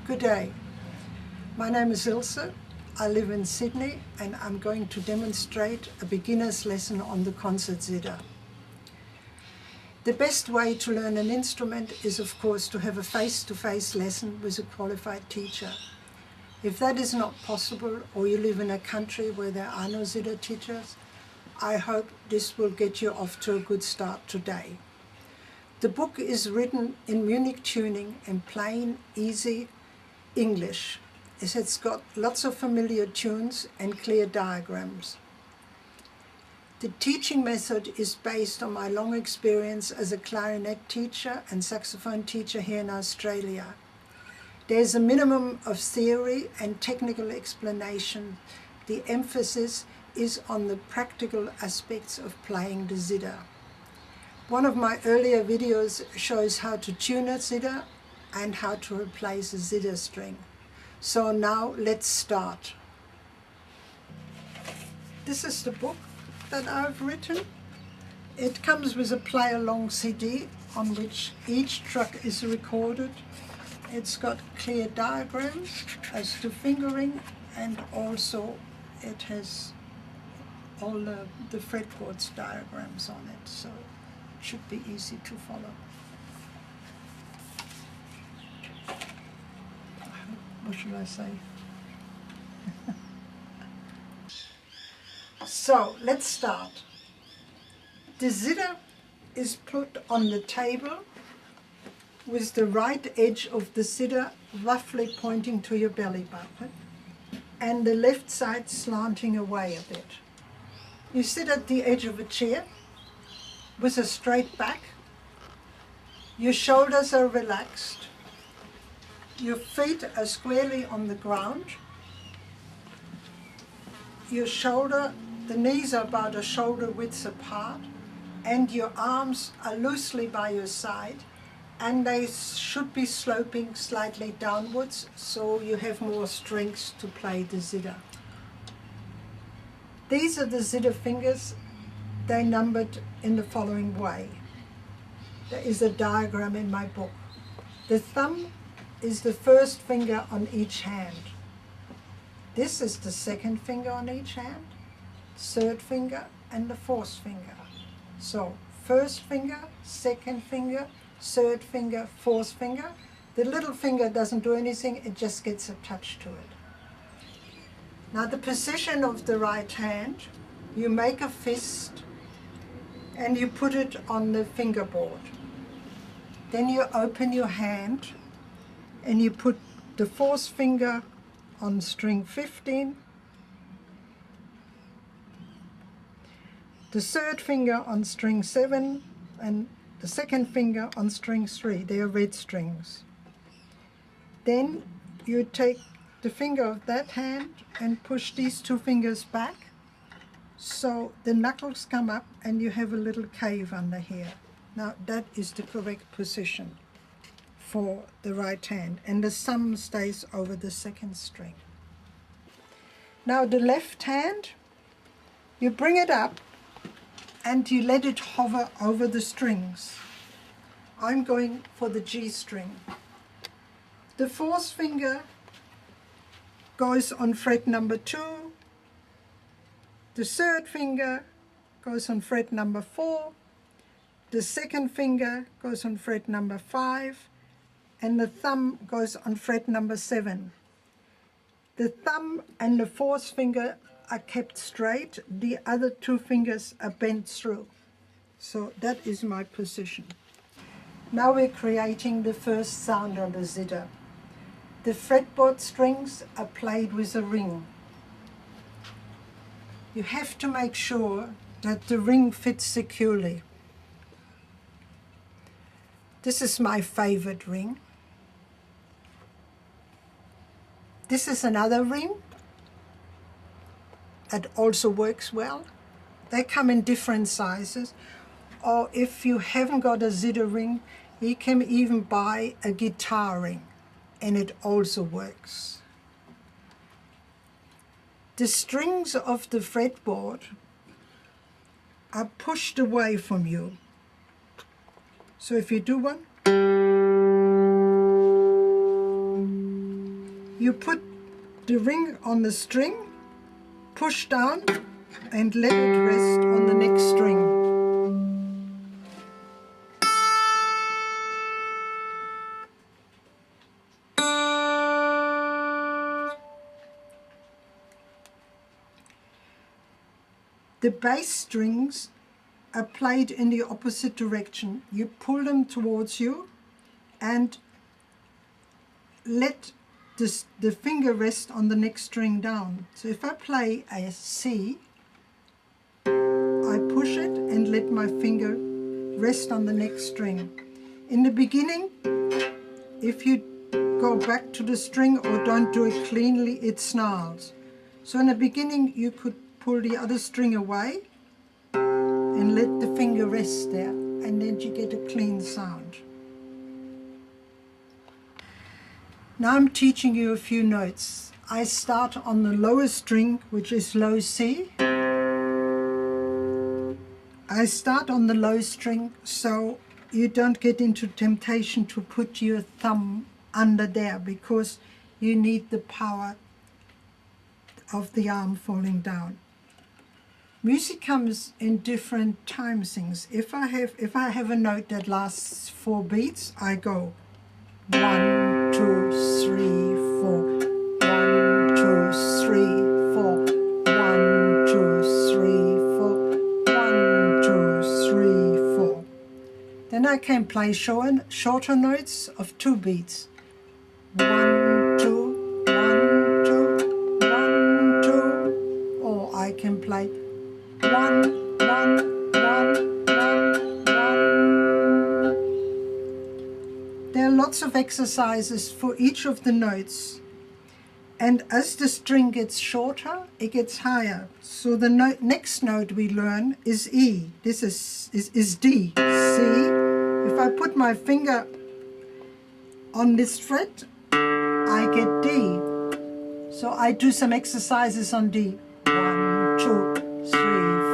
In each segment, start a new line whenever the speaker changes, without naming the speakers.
Good day. My name is Ilse. I live in Sydney and I'm going to demonstrate a beginner's lesson on the Concert Zither. The best way to learn an instrument is, of course, to have a face-to-face lesson with a qualified teacher. If that is not possible, or you live in a country where there are no zither teachers, I hope this will get you off to a good start today. The book is written in Munich tuning in plain, easy English. It's got lots of familiar tunes and clear diagrams. The teaching method is based on my long experience as a clarinet teacher and saxophone teacher here in Australia. There's a minimum of theory and technical explanation. The emphasis is on the practical aspects of playing the zither. One of my earlier videos shows how to tune a zither and how to replace a zither string. So now let's start. This is the book that I've written. It comes with a play-along CD on which each track is recorded. It's got clear diagrams as to fingering, and also it has all the fretboards diagrams on it, so it should be easy to follow. What should I say? So let's start. The zither is put on the table with the right edge of the zither roughly pointing to your belly button and the left side slanting away a bit. You sit at the edge of a chair with a straight back. Your shoulders are relaxed. Your feet are squarely on the ground. The knees are about a shoulder width apart, and your arms are loosely by your side, and they should be sloping slightly downwards so you have more strength to play the zither. These are the zither fingers. They're numbered in the following way. There is a diagram in my book. The thumb is the first finger on each hand. This is the second finger on each hand, third finger, and the fourth finger. So first finger, second finger, third finger, fourth finger. The little finger doesn't do anything, it just gets attached to it. Now the position of the right hand, you make a fist and you put it on the fingerboard. Then you open your hand and you put the fourth finger on string 15, the third finger on string 7, and the second finger on string 3. They are red strings. Then you take the finger of that hand and push these two fingers back so the knuckles come up and you have a little cave under here. Now that is the correct position for the right hand, and the thumb stays over the second string. Now the left hand, you bring it up and you let it hover over the strings. I'm going for the G string. The fourth finger goes on fret number 2, the third finger goes on fret number 4, the second finger goes on fret number 5, and the thumb goes on fret number 7. The thumb and the fourth finger are kept straight, the other two fingers are bent through. So that is my position. Now we're creating the first sound on the zither. The fretboard strings are played with a ring. You have to make sure that the ring fits securely. This is my favorite ring. This is another ring that also works well. They come in different sizes. Or if you haven't got a zither ring, you can even buy a guitar ring, and it also works. The strings of the fretboard are pushed away from you. So if you do one, You put the ring on the string, push down and let it rest on the next string. The bass strings are played in the opposite direction. You pull them towards you and let the finger rest on the next string down. So if I play a C, I push it and let my finger rest on the next string. In the beginning, if you go back to the string or don't do it cleanly, it snarls. So in the beginning you could pull the other string away and let the finger rest there, and then you get a clean sound. Now I'm teaching you a few notes. I start on the lowest string, which is low C. I start on the low string so you don't get into temptation to put your thumb under there, because you need the power of the arm falling down. Music comes in different time things. If I have a note that lasts 4 beats, I go 1, 2, 3, 4. 1, 2, 3, 4. 1, 2, 3, 4. 1, 2, 3, 4. Then I can play shorter notes of 2 beats. 1, 2, 1, 2, 1, 2. Or I can play 1, 1, 1, 1, 1. There are lots of exercises for each of the notes, and as the string gets shorter, it gets higher. So the next note we learn is E. This is D. C. If I put my finger on this fret, I get D. So I do some exercises on D. 1, 2, 3,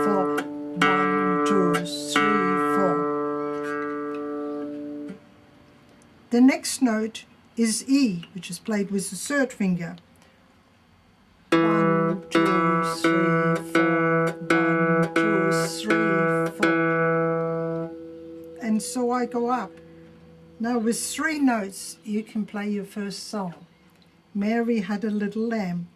4. 1, 2, 3, 4. The next note is E, which is played with the third finger. 1, 2, 3, 4. 1, 2, 3, 4. And so I go up. Now with 3 notes you can play your first song. Mary had a little lamb.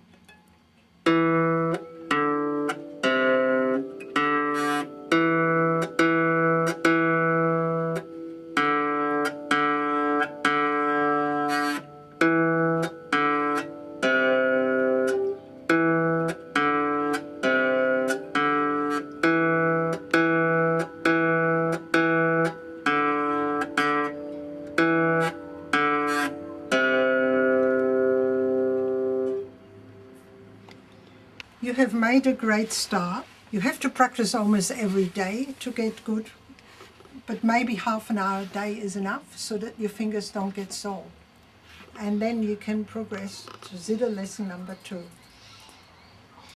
You have made a great start. You have to practice almost every day to get good, but maybe half an hour a day is enough so that your fingers don't get sore. And then you can progress to zither lesson number 2.